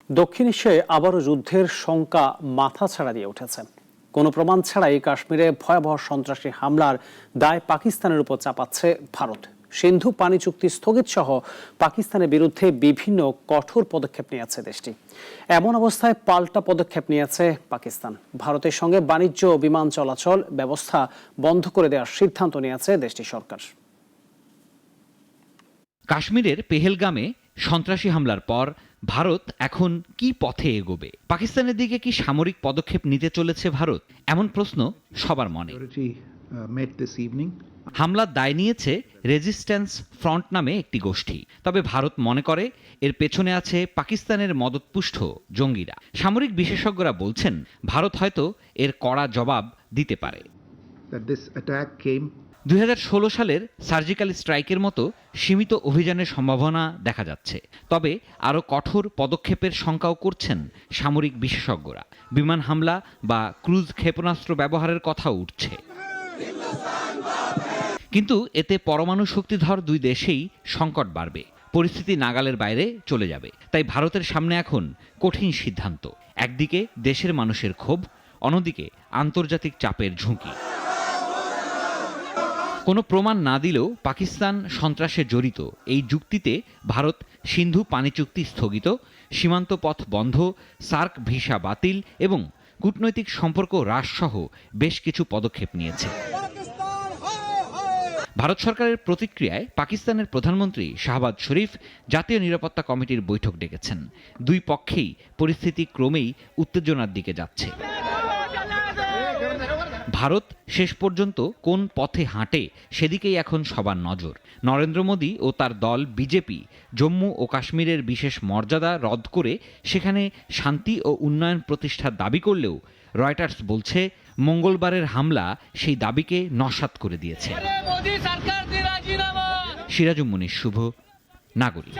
দক্ষিণ এশিয়ায় আবারও যুদ্ধের শঙ্কা মাথাছাড়া দিয়ে উঠেছে। কোনো প্রমাণ ছাড়াই কাশ্মীরে ভয়াবহ সন্ত্রাসী হামলার দায় পাকিস্তানের উপর চাপাচ্ছে ভারত। সিন্ধু পানি চুক্তি স্থগিত সহ পাকিস্তানের বিরুদ্ধে বিভিন্ন কঠোর পদক্ষেপ নিয়েছে দেশটি। এমন অবস্থায় পাল্টা পদক্ষেপ নিয়েছে পাকিস্তান। ভারতের সঙ্গে বাণিজ্য ও বিমান চলাচল ব্যবস্থা বন্ধ করে দেওয়ার সিদ্ধান্ত নিয়েছে দেশটির সরকার। কাশ্মীরের পেহেলগামে সন্ত্রাসী হামলার পর ভারত এখন কি পথে এগোবে? পাকিস্তানের দিকে কি সামরিক পদক্ষেপ নিতে চলেছে ভারত? এমন প্রশ্ন সবার মনে। হামলার দায় নিয়েছে রেজিস্ট্যান্স ফ্রন্ট নামে একটি গোষ্ঠী। তবে ভারত মনে করে এর পেছনে আছে পাকিস্তানের মদতপুষ্ট জঙ্গিরা। সামরিক বিশেষজ্ঞরা বলছেন ভারত হয়তো এর কড়া জবাব দিতে পারে। 2016 সালের সার্জিক্যাল স্ট্রাইকের মতো সীমিত অভিযানের সম্ভাবনা দেখা যাচ্ছে। তবে আরও কঠোর পদক্ষেপের শঙ্কাও করছেন সামরিক বিশেষজ্ঞরা। বিমান হামলা বা ক্রুজ ক্ষেপণাস্ত্র ব্যবহারের কথাও উঠছে। কিন্তু এতে পরমাণু শক্তিধর দুই দেশেই সংকট বাড়বে, পরিস্থিতি নাগালের বাইরে চলে যাবে। তাই ভারতের সামনে এখন কঠিন সিদ্ধান্ত। একদিকে দেশের মানুষের ক্ষোভ, অন্যদিকে আন্তর্জাতিক চাপের ঝুঁকি। কোনো প্রমাণ না দিলেও পাকিস্তান সন্ত্রাসে জড়িত এই যুক্তিতে ভারত সিন্ধু পানি চুক্তি স্থগিত, সীমান্ত পথ বন্ধ, সার্ক ভিসা বাতিল এবং কূটনৈতিক সম্পর্ক হ্রাসসহ বেশ কিছু পদক্ষেপ নিয়েছে। ভারত সরকারের প্রতিক্রিয়ায় পাকিস্তানের প্রধানমন্ত্রী শাহবাজ শরীফ জাতীয় নিরাপত্তা কমিটির বৈঠক ডেকেছেন। দুই পক্ষেই পরিস্থিতি ক্রমেই উত্তেজনার দিকে যাচ্ছে। ভারত শেষ পর্যন্ত কোন পথে হাঁটে সেদিকেই এখন সবার নজর। নরেন্দ্র মোদী ও তার দল বিজেপি জম্মু ও কাশ্মীরের বিশেষ মর্যাদা রদ করে সেখানে শান্তি ও উন্নয়ন প্রতিষ্ঠার দাবি করলেও রয়টার্স বলছে মঙ্গলবারের হামলা সেই দাবিকে নস্যাৎ করে দিয়েছে। সিরাজুম মুনির শুভ, নাগরিক।